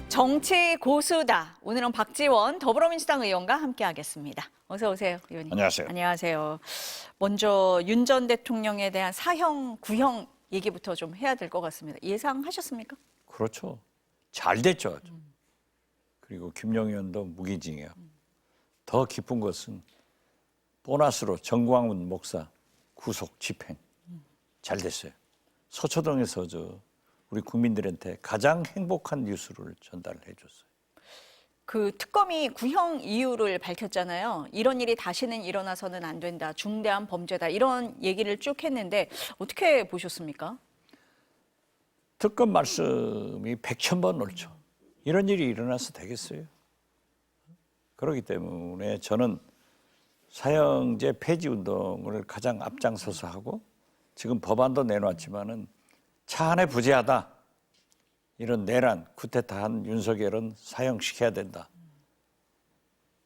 정치 고수다. 오늘은 박지원 더불어민주당 의원과 함께하겠습니다. 어서 오세요, 의원님. 안녕하세요. 안녕하세요. 먼저 윤 전 대통령에 대한 사형, 구형 얘기부터 좀 해야 될 것 같습니다. 예상하셨습니까? 그렇죠. 잘 됐죠. 그리고 김용 의원도 무기징역. 더 깊은 것은 보너스로 정광훈 목사 구속 집행. 잘 됐어요. 서초동에서 우리 국민들한테 가장 행복한 뉴스를 전달해 줬어요. 그 특검이 구형 이유를 밝혔잖아요. 이런 일이 다시는 일어나서는 안 된다. 중대한 범죄다. 이런 얘기를 쭉 했는데 어떻게 보셨습니까? 특검 말씀이 100,000번 옳죠. 이런 일이 일어나서 되겠어요. 그렇기 때문에 저는 사형제 폐지 운동을 가장 앞장서서 하고 지금 법안도 내놓았지만은 차 안에 부재하다. 이런 내란, 쿠데타한 윤석열은 사형시켜야 된다.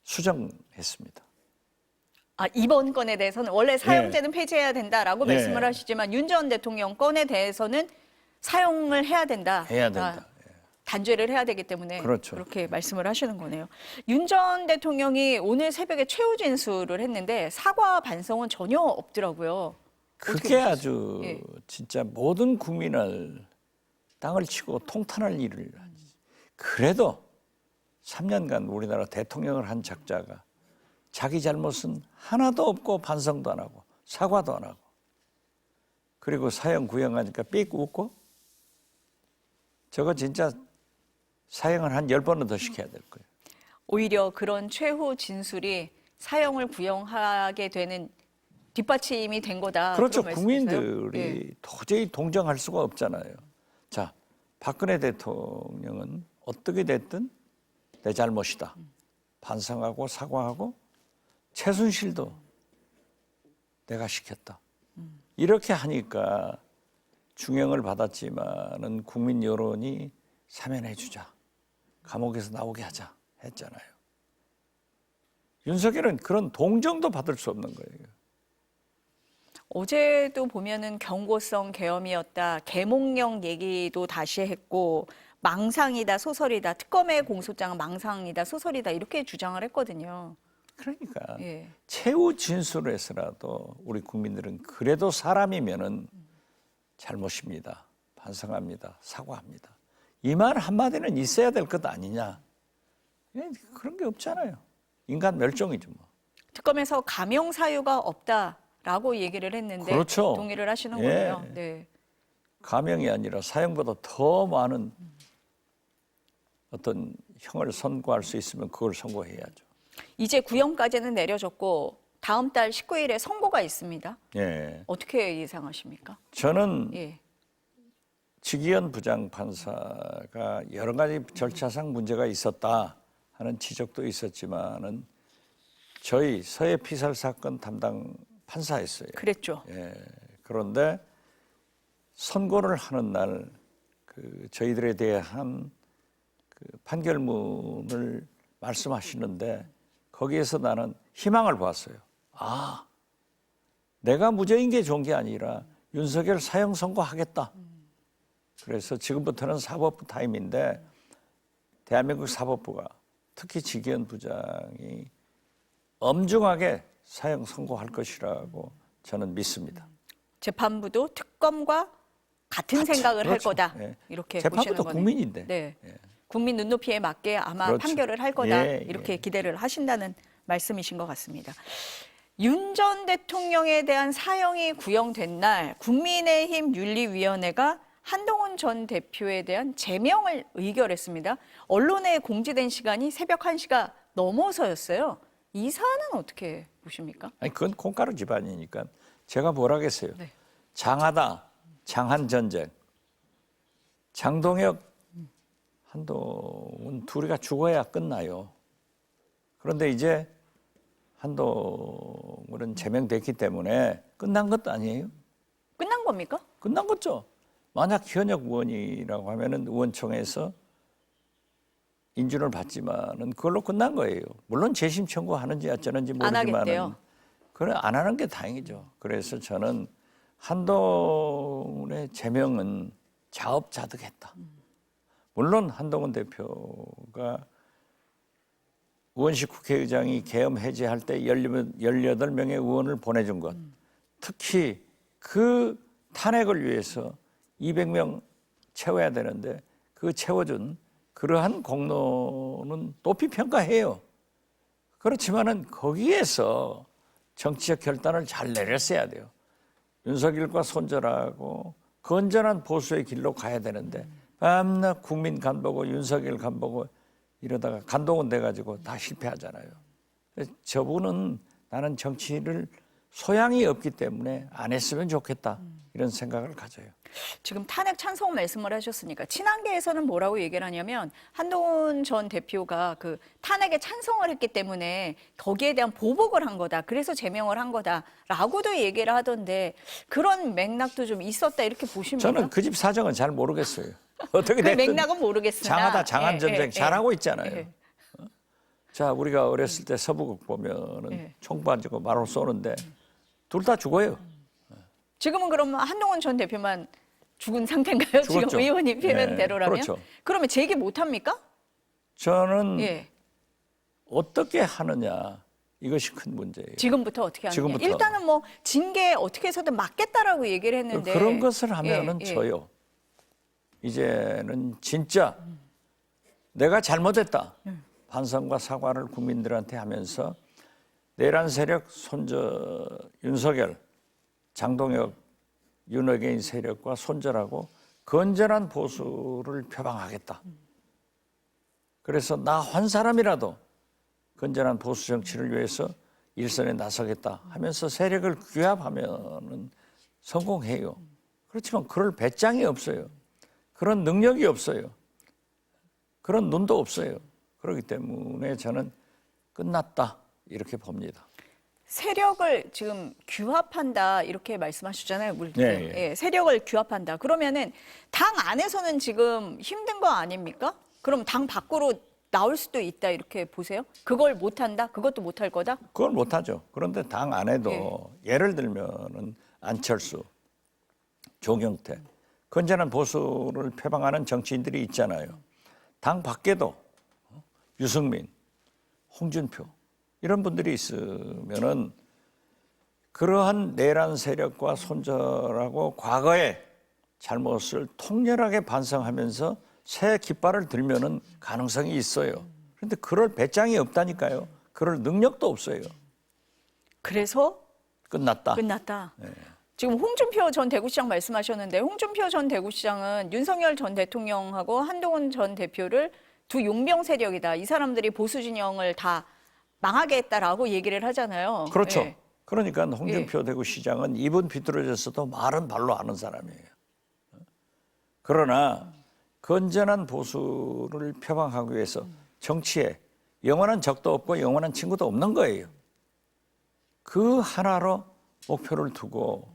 수정했습니다. 아, 이번 건에 대해서는 원래 사형제는 폐지해야 된다라고 예. 말씀을 하시지만 윤 전 대통령 건에 대해서는 사용을 해야 된다. 해야 된다. 단죄를 해야 되기 때문에 그렇죠. 그렇게 말씀을 하시는 거네요. 윤 전 대통령이 오늘 새벽에 최후 진술을 했는데 사과 반성은 전혀 없더라고요. 그게 아주 예. 진짜 모든 국민을 땅을 치고 통탄할 일을 하지. 그래도 3년간 우리나라 대통령을 한 작자가 자기 잘못은 하나도 없고 반성도 안 하고 사과도 안 하고 그리고 사형 구형하니까 삑 웃고 저거 진짜 사형을 한 10번은 더 시켜야 될 거예요. 오히려 그런 최후 진술이 사형을 구형하게 되는 뒷받침이 된 거다. 그렇죠. 그런 말씀이세요? 국민들이 예. 도저히 동정할 수가 없잖아요. 자, 박근혜 대통령은 어떻게 됐든 내 잘못이다. 반성하고 사과하고 최순실도 내가 시켰다. 이렇게 하니까 중형을 받았지만은 국민 여론이 사면해 주자. 감옥에서 나오게 하자 했잖아요. 윤석열은 그런 동정도 받을 수 없는 거예요. 어제도 보면은 경고성 계엄이었다. 계몽령 얘기도 다시 했고 망상이다, 소설이다. 특검의 공소장은 망상이다, 소설이다. 이렇게 주장을 했거든요. 그러니까 예. 최후 진술을 해서라도 우리 국민들은 그래도 사람이면은 잘못입니다. 반성합니다. 사과합니다. 이 말 한마디는 있어야 될 것 아니냐. 그런 게 없잖아요. 인간 멸종이죠. 뭐. 특검에서 감형 사유가 없다라고 얘기를 했는데 그렇죠. 동의를 하시는 예. 거네요. 네. 감형이 아니라 사형보다 더 많은 어떤 형을 선고할 수 있으면 그걸 선고해야죠. 이제 구형까지는 내려졌고 다음 달 19일에 선고가 있습니다. 예. 어떻게 예상하십니까? 저는 예. 지기현 부장판사가 여러 가지 절차상 문제가 있었다 하는 지적도 있었지만은 저희 서해 피살 사건 담당 판사였어요. 그랬죠. 예. 그런데 선고를 하는 날 저희들에 대한 판결문을 말씀하시는데 거기에서 나는 희망을 보았어요. 아, 내가 무죄인 게 좋은 게 아니라 윤석열 사형 선고하겠다. 그래서 지금부터는 사법부 타임인데 대한민국 사법부가 특히 지기현 부장이 엄중하게 사형 선고할 것이라고 저는 믿습니다. 재판부도 특검과 같은 생각을 그렇죠. 할 거다. 예. 이렇게 재판부도 보시는 거네요. 국민인데. 네. 예. 국민 눈높이에 맞게 아마 그렇죠. 판결을 할 거다. 예, 이렇게 예. 기대를 하신다는 말씀이신 것 같습니다. 윤 전 대통령에 대한 사형이 구형된 날 국민의힘 윤리위원회가 한동훈 전 대표에 대한 제명을 의결했습니다. 언론에 공지된 시간이 새벽 1시가 넘어서였어요. 이 사안은 어떻게 보십니까? 아니 그건 콩가루 집안이니까 제가 뭐라겠어요. 네. 장하다, 장한 전쟁, 장동혁, 한동훈 둘이가 죽어야 끝나요. 그런데 이제 한동훈은 제명됐기 때문에 끝난 것도 아니에요. 끝난 겁니까? 끝난 거죠. 만약 현역 의원이라고 하면은 의원총회에서 인준을 받지만은 그걸로 끝난 거예요. 물론 재심 청구하는지 어쩌는지 안 하겠대요. 모르지만은 그래 안 하는 게 다행이죠. 그래서 저는 한동훈의 제명은 자업자득했다. 물론 한동훈 대표가 의원식 국회의장이 계엄 해제할 때 18명의 의원을 보내준 것, 특히 그 탄핵을 위해서 200명 채워야 되는데 그 채워준 그러한 공로는 높이 평가해요. 그렇지만은 거기에서 정치적 결단을 잘 내렸어야 돼요. 윤석열과 손절하고 건전한 보수의 길로 가야 되는데 밤낮 국민 간보고 윤석열 간보고 이러다가 간동은 돼가지고 다 실패하잖아요. 저분은 나는 정치를 소양이 없기 때문에 안 했으면 좋겠다 이런 생각을 가져요. 지금 탄핵 찬성 말씀을 하셨으니까 친한계에서는 뭐라고 얘기를 하냐면 한동훈 전 대표가 그 탄핵에 찬성을 했기 때문에 거기에 대한 보복을 한 거다. 그래서 제명을 한 거다라고도 얘기를 하던데 그런 맥락도 좀 있었다 이렇게 보십니까? 저는 그 집 사정은 잘 모르겠어요. 어떻게 그 됐든 맥락은 모르겠으나 장하다 장한 전쟁 잘하고 있잖아요. 예. 자, 우리가 어렸을 때 서부극 보면은 예. 총 가지고 말로 쏘는데 둘 다 죽어요. 지금은 그러면 한동훈 전 대표만 죽은 상태인가요? 죽었죠. 지금 의원님 표현대로라면? 그렇죠. 그러면 재기 못합니까? 저는 예. 어떻게 하느냐 이것이 큰 문제예요. 지금부터 어떻게 하느냐? 지금부터. 일단은 뭐 징계 어떻게 해서든 막겠다라고 얘기를 했는데 그런 것을 하면은 예. 저요. 이제는 진짜 내가 잘못했다. 반성과 사과를 국민들한테 하면서 내란 세력 윤석열, 장동혁, 윤어게인 세력과 손절하고 건전한 보수를 표방하겠다. 그래서 나 한 사람이라도 건전한 보수 정치를 위해서 일선에 나서겠다 하면서 세력을 규합하면은 성공해요. 그렇지만 그럴 배짱이 없어요. 그런 능력이 없어요. 그런 눈도 없어요. 그렇기 때문에 저는 끝났다 이렇게 봅니다. 세력을 지금 규합한다 이렇게 말씀하셨잖아요. 네, 예, 세력을 규합한다. 그러면은 당 안에서는 지금 힘든 거 아닙니까? 그럼 당 밖으로 나올 수도 있다 이렇게 보세요? 그걸 못한다? 그것도 못할 거다? 그걸 못하죠. 그런데 당 안에도 예를 들면은 안철수, 조경태, 건전한 보수를 표방하는 정치인들이 있잖아요. 당 밖에도 유승민, 홍준표 이런 분들이 있으면은 그러한 내란 세력과 손절하고 과거의 잘못을 통렬하게 반성하면서 새 깃발을 들면은 가능성이 있어요. 그런데 그럴 배짱이 없다니까요. 그럴 능력도 없어요. 그래서 끝났다. 끝났다. 지금 홍준표 전 대구시장 말씀하셨는데 홍준표 전 대구시장은 윤석열 전 대통령하고 한동훈 전 대표를 두 용병 세력이다. 이 사람들이 보수 진영을 다 망하게 했다라고 얘기를 하잖아요. 그렇죠. 예. 그러니까 홍준표 대구시장은 입은 비뚤어졌어도 말은 발로 아는 사람이에요. 그러나 건전한 보수를 표방하기 위해서 정치에 영원한 적도 없고 영원한 친구도 없는 거예요. 그 하나로 목표를 두고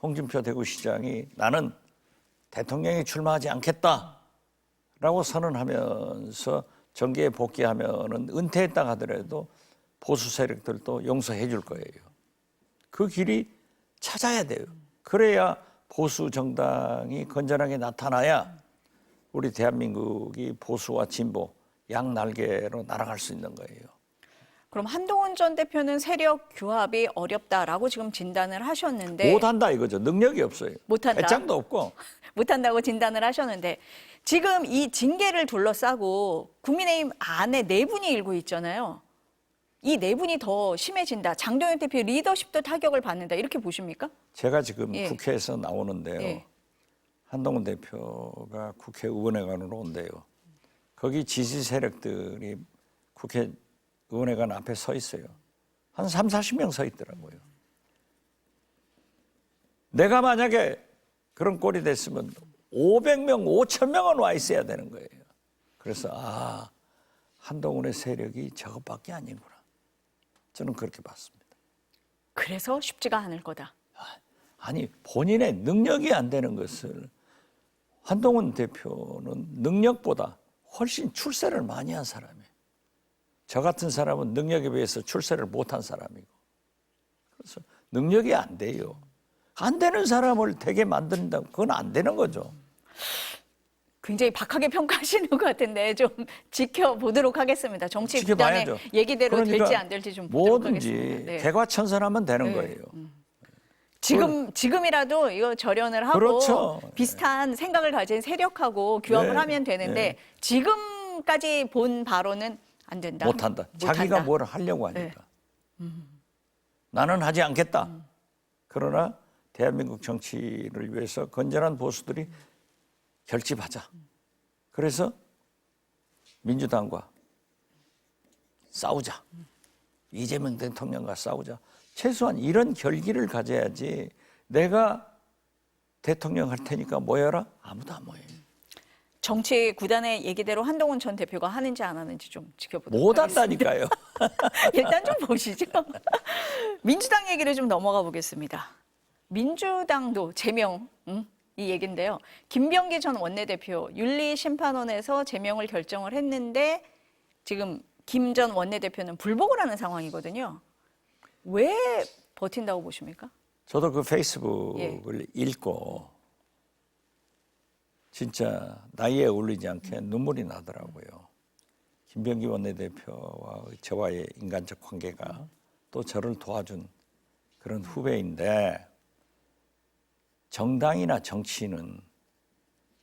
홍준표 대구시장이 나는 대통령에 출마하지 않겠다라고 선언하면서 정계에 복귀하면은 은퇴했다 하더라도 보수 세력들도 용서해 줄 거예요. 그 길이 찾아야 돼요. 그래야 보수 정당이 건전하게 나타나야 우리 대한민국이 보수와 진보 양 날개로 날아갈 수 있는 거예요. 그럼 한동훈 전 대표는 세력 규합이 어렵다라고 지금 진단을 하셨는데 못한다 이거죠. 능력이 없어요. 못한다. 배짱도 없고. 못한다고 진단을 하셨는데 지금 이 징계를 둘러싸고 국민의힘 안에 내분이 일고 있잖아요. 이 내분이 더 심해진다. 장동혁 대표 리더십도 타격을 받는다. 이렇게 보십니까? 제가 지금 예. 국회에서 나오는데요. 예. 한동훈 대표가 국회의원회관으로 온대요. 거기 지지 세력들이 국회의원회관 앞에 서 있어요. 한 3, 40명 서 있더라고요. 내가 만약에 그런 꼴이 됐으면 500명, 5,000명은 와 있어야 되는 거예요. 그래서 한동훈의 세력이 저것밖에 아니구나. 저는 그렇게 봤습니다. 그래서 쉽지가 않을 거다. 아니 본인의 능력이 안 되는 것을 한동훈 대표는 능력보다 훨씬 출세를 많이 한 사람이에요. 저 같은 사람은 능력에 비해서 출세를 못한 사람이고 그래서 능력이 안 돼요. 안 되는 사람을 되게 만든다 그건 안 되는 거죠. 굉장히 박하게 평가하시는 것 같은데 좀 지켜보도록 하겠습니다. 정치 구단의 지켜봐야죠. 얘기대로 그러니까 될지 안 될지 좀 보도록 뭐든지 하겠습니다. 네. 개과천선하면 되는 네. 거예요. 지금이라도 이거 절연을 하고 그렇죠. 비슷한 생각을 가진 세력하고 규합을 네. 하면 되는데 네. 지금까지 본 바로는 안 된다. 못한다. 자기가 뭘 하려고 하니까. 나는 하지 않겠다. 그러나 대한민국 정치를 위해서 건전한 보수들이 결집하자. 그래서 민주당과 싸우자. 이재명 대통령과 싸우자. 최소한 이런 결기를 가져야지 내가 대통령 할 테니까 모여라? 아무도 안 모여요. 정치 구단의 얘기대로 한동훈 전 대표가 하는지 안 하는지 좀 지켜보도록 못 하겠습니다. 한다니까요. 일단 좀 보시죠. 민주당 얘기를 좀 넘어가 보겠습니다. 민주당도 제명 이 얘긴데요. 김병기 전 원내대표 윤리심판원에서 제명을 결정을 했는데 지금 김 전 원내대표는 불복을 하는 상황이거든요. 왜 버틴다고 보십니까? 저도 그 페이스북을 읽고 진짜 나이에 어울리지 않게 눈물이 나더라고요. 김병기 원내대표와 저와의 인간적 관계가 또 저를 도와준 그런 후배인데 정당이나 정치는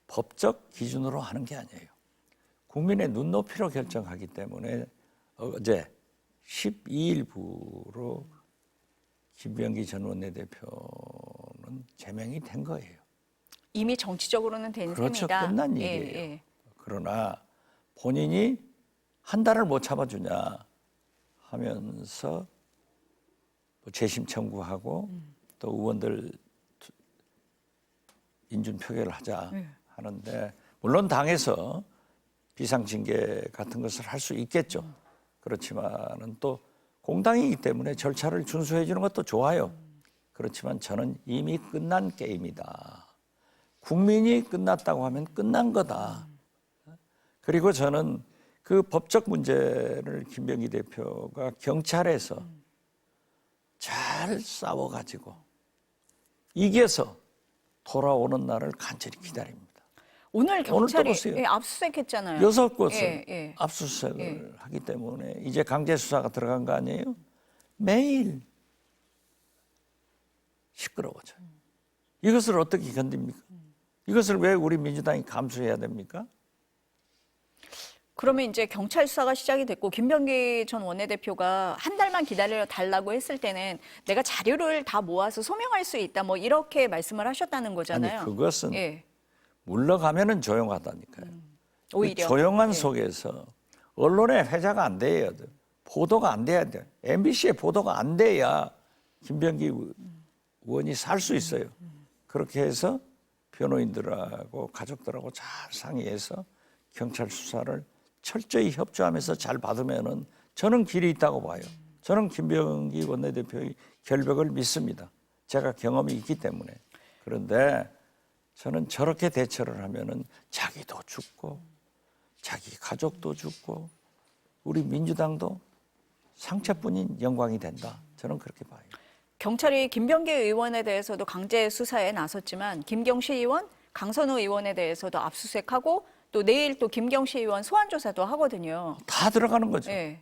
법적 기준으로 하는 게 아니에요. 국민의 눈높이로 결정하기 때문에 어제 12일부로 김병기 전 원내대표는 제명이 된 거예요. 이미 정치적으로는 된 그렇죠. 셈이다. 끝난 예, 얘기예요. 예. 그러나 본인이 한 달을 못 참아주냐 하면서 뭐 재심 청구하고 또 의원들 인준 표결을 하자 하는데 물론 당에서 비상징계 같은 것을 할 수 있겠죠. 그렇지만은 또 공당이기 때문에 절차를 준수해 주는 것도 좋아요. 그렇지만 저는 이미 끝난 게임이다. 국민이 끝났다고 하면 끝난 거다. 그리고 저는 그 법적 문제를 김병기 대표가 경찰에서 잘 싸워가지고 이겨서 돌아오는 날을 간절히 기다립니다. 오늘 경찰이 보세요. 예, 압수수색했잖아요. 6곳을 예, 예. 압수수색을 하기 때문에 이제 강제 수사가 들어간 거 아니에요? 매일 시끄러워져요. 이것을 어떻게 견딥니까? 이것을 왜 우리 민주당이 감수해야 됩니까? 그러면 이제 경찰 수사가 시작이 됐고 김병기 전 원내대표가 한 달만 기다려 달라고 했을 때는 내가 자료를 다 모아서 소명할 수 있다 뭐 이렇게 말씀을 하셨다는 거잖아요. 아니 그것은 예. 물러가면은 조용하다니까요. 오히려 그 조용한 예. 속에서 언론의 회자가 안 돼야 돼. 보도가 안 돼야 돼. MBC의 보도가 안 돼야 김병기 의원이 살 수 있어요. 그렇게 해서 변호인들하고 가족들하고 잘 상의해서 경찰 수사를 철저히 협조하면서 잘 받으면은 저는 길이 있다고 봐요. 저는 김병기 원내대표의 결백을 믿습니다. 제가 경험이 있기 때문에. 그런데 저는 저렇게 대처를 하면은 자기도 죽고 자기 가족도 죽고 우리 민주당도 상처뿐인 영광이 된다. 저는 그렇게 봐요. 경찰이 김병기 의원에 대해서도 강제 수사에 나섰지만 김경시 의원, 강선우 의원에 대해서도 압수수색하고 또 내일 또 김경시 의원 소환 조사도 하거든요. 다 들어가는 거죠. 예.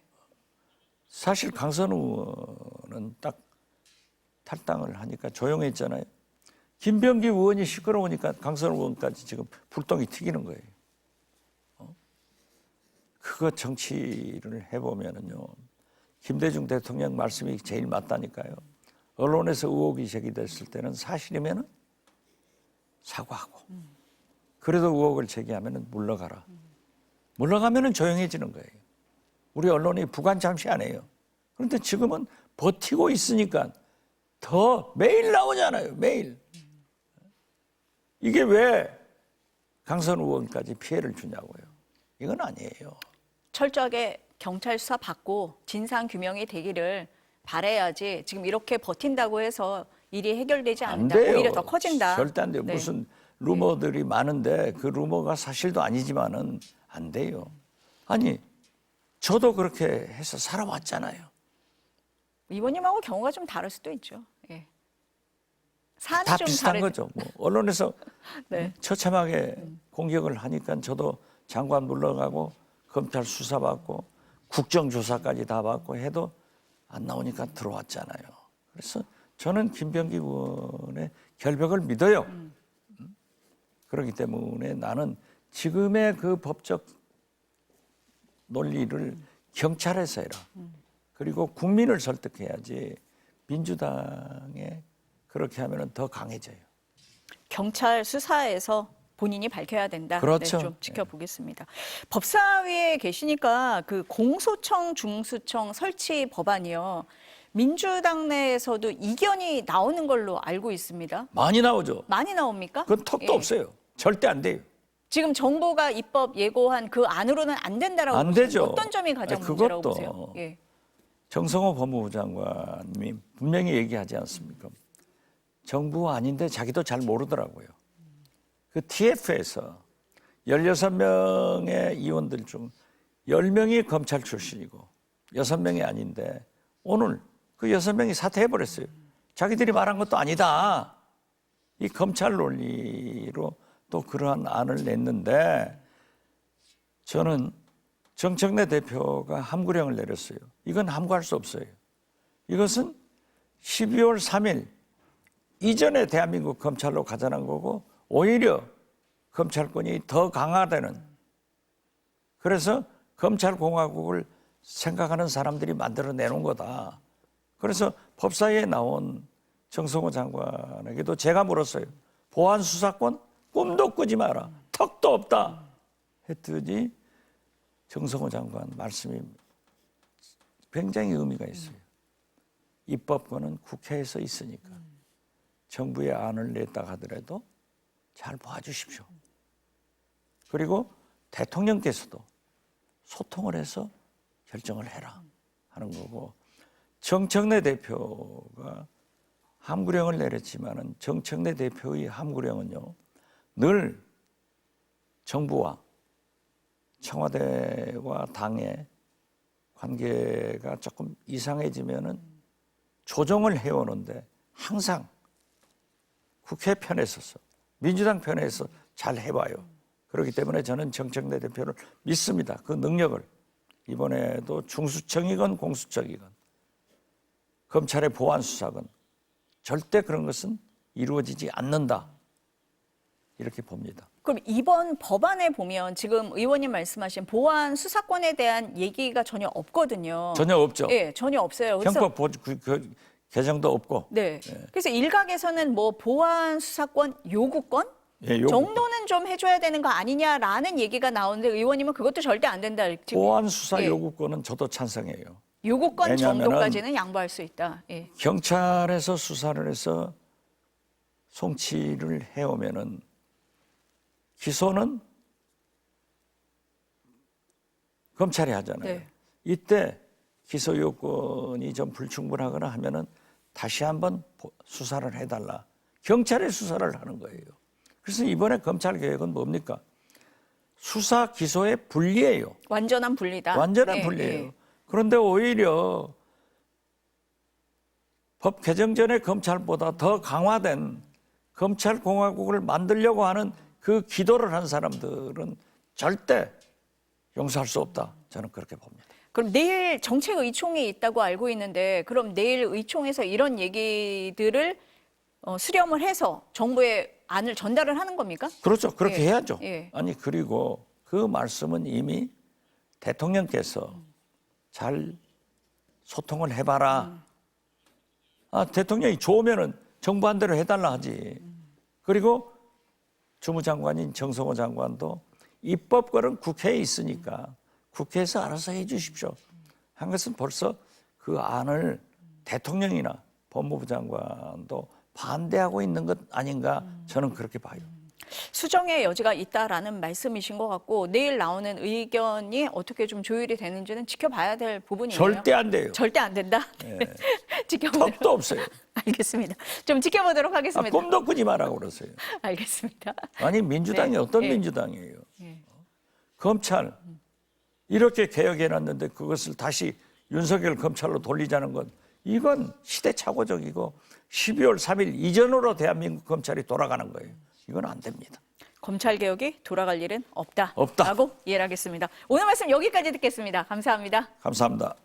사실 강선우 의원은 딱 탈당을 하니까 조용했잖아요. 김병기 의원이 시끄러우니까 강선우 의원까지 지금 불똥이 튀기는 거예요. 그거 정치를 해보면은요. 김대중 대통령 말씀이 제일 맞다니까요. 언론에서 의혹이 제기됐을 때는 사실이면은 사과하고 그래도 의혹을 제기하면은 물러가라. 물러가면은 조용해지는 거예요. 우리 언론이 부관 잠시 안 해요. 그런데 지금은 버티고 있으니까 더 매일 나오잖아요. 매일. 이게 왜 강선우 의원까지 피해를 주냐고요. 이건 아니에요. 철저하게 경찰 수사 받고 진상 규명이 되기를 바라야지 지금 이렇게 버틴다고 해서 일이 해결되지 안 않는다. 돼요. 오히려 더 커진다. 절대 안 돼요. 네. 무슨 루머들이 많은데 그 루머가 사실도 아니지만은 안 돼요. 아니 저도 그렇게 해서 살아왔잖아요. 의원님하고 경우가 좀 다를 수도 있죠. 예. 사안이 다 좀 비슷한 다르- 거죠. 뭐 언론에서 네. 처참하게 공격을 하니까 저도 장관 물러가고 검찰 수사받고 국정조사까지 다 받고 해도 안 나오니까 들어왔잖아요. 그래서 저는 김병기 의원의 결백을 믿어요. 그렇기 때문에 나는 지금의 그 법적 논리를 경찰에서 해라. 그리고 국민을 설득해야지 민주당에 그렇게 하면 더 강해져요. 경찰 수사에서 본인이 밝혀야 된다. 그렇죠. 네, 좀 지켜보겠습니다. 법사위에 계시니까 그 공소청 중수청 설치 법안이요. 민주당 내에서도 이견이 나오는 걸로 알고 있습니다. 많이 나오죠. 많이 나옵니까? 그건 턱도 예. 없어요. 절대 안 돼요. 지금 정부가 입법 예고한 그 안으로는 안 된다라고 안 보시는 되죠. 어떤 점이 가장 아니, 문제라고 그것도 보세요? 예. 정성호 법무부 장관님이 분명히 얘기하지 않습니까? 정부 아닌데 자기도 잘 모르더라고요. 그 TF에서 16명의 의원들 중 10명이 검찰 출신이고 6명이 아닌데 오늘 그 6명이 사퇴해버렸어요. 자기들이 말한 것도 아니다. 이 검찰 논리로 또 그러한 안을 냈는데 저는 정청래 대표가 함구령을 내렸어요. 이건 함구할 수 없어요. 이것은 12월 3일 이전에 대한민국 검찰로 가자는 거고 오히려 검찰권이 더 강화되는 그래서 검찰공화국을 생각하는 사람들이 만들어내는 거다. 그래서 법사위에 나온 정성호 장관에게도 제가 물었어요. 보안 수사권 꿈도 꾸지 마라. 턱도 없다. 했더니 정성호 장관 말씀이 굉장히 의미가 있어요. 입법권은 국회에서 있으니까 정부의 안을 냈다 하더라도 잘 봐주십시오. 그리고 대통령께서도 소통을 해서 결정을 해라 하는 거고 정청래 대표가 함구령을 내렸지만은 정청래 대표의 함구령은요 늘 정부와 청와대와 당의 관계가 조금 이상해지면은 조정을 해오는데 항상 국회 편에 서서 민주당 편에 서 잘 해봐요. 그렇기 때문에 저는 정청래 대표를 믿습니다. 그 능력을 이번에도 중수청이건 공수처이건 검찰의 보안 수사건 절대 그런 것은 이루어지지 않는다. 이렇게 봅니다. 그럼 이번 법안에 보면 지금 의원님 말씀하신 보안 수사권에 대한 얘기가 전혀 없거든요. 전혀 없죠. 예, 전혀 없어요. 그래서 형법 개정도 없고. 네. 그래서 일각에서는 뭐 보안 수사권 요구권 예, 요구권. 정도는 좀 해줘야 되는 거 아니냐라는 얘기가 나오는데 의원님은 그것도 절대 안 된다. 지금 보안 수사 예. 요구권은 저도 찬성해요. 요구권 왜냐하면은 정도까지는 양보할 수 있다. 예. 경찰에서 수사를 해서 송치를 해오면은 기소는 검찰이 하잖아요. 네. 이때 기소 요건이 좀 불충분하거나 하면은 다시 한번 수사를 해달라. 경찰의 수사를 하는 거예요. 그래서 이번에 검찰 개혁은 뭡니까? 수사 기소의 분리예요. 완전한 분리다. 완전한 예, 분리예요. 예. 그런데 오히려 법 개정 전에 검찰보다 더 강화된 검찰공화국을 만들려고 하는 그 기도를 한 사람들은 절대 용서할 수 없다. 저는 그렇게 봅니다. 그럼 내일 정책의총이 있다고 알고 있는데 그럼 내일 의총에서 이런 얘기들을 수렴을 해서 정부에 안을 전달을 하는 겁니까? 그렇죠. 그렇게 예. 해야죠. 예. 아니 그리고 그 말씀은 이미 대통령께서 잘 소통을 해봐라. 아, 대통령이 좋으면은 정부안대로 해달라 하지. 그리고 주무장관인 정성호 장관도 입법권은 국회에 있으니까 국회에서 알아서 해 주십시오. 한 것은 벌써 그 안을 대통령이나 법무부 장관도 반대하고 있는 것 아닌가 저는 그렇게 봐요. 수정의 여지가 있다라는 말씀이신 것 같고 내일 나오는 의견이 어떻게 좀 조율이 되는지는 지켜봐야 될 부분이에요. 절대 안 돼요. 절대 안 된다. 예. 지켜보도록. 턱도 없어요. 알겠습니다. 좀 지켜보도록 아, 하겠습니다. 꿈도 꾸지 말라고 그러세요. 알겠습니다. 아니 민주당이 네. 어떤 예. 민주당이에요? 예. 검찰 이렇게 개혁해놨는데 그것을 다시 윤석열 검찰로 돌리자는 건 이건 시대착오적이고 12월 3일 이전으로 대한민국 검찰이 돌아가는 거예요. 이건 안 됩니다. 검찰 개혁이 돌아갈 일은 없다. 없다. 라고 이해를 하겠습니다. 오늘 말씀 여기까지 듣겠습니다. 감사합니다. 감사합니다.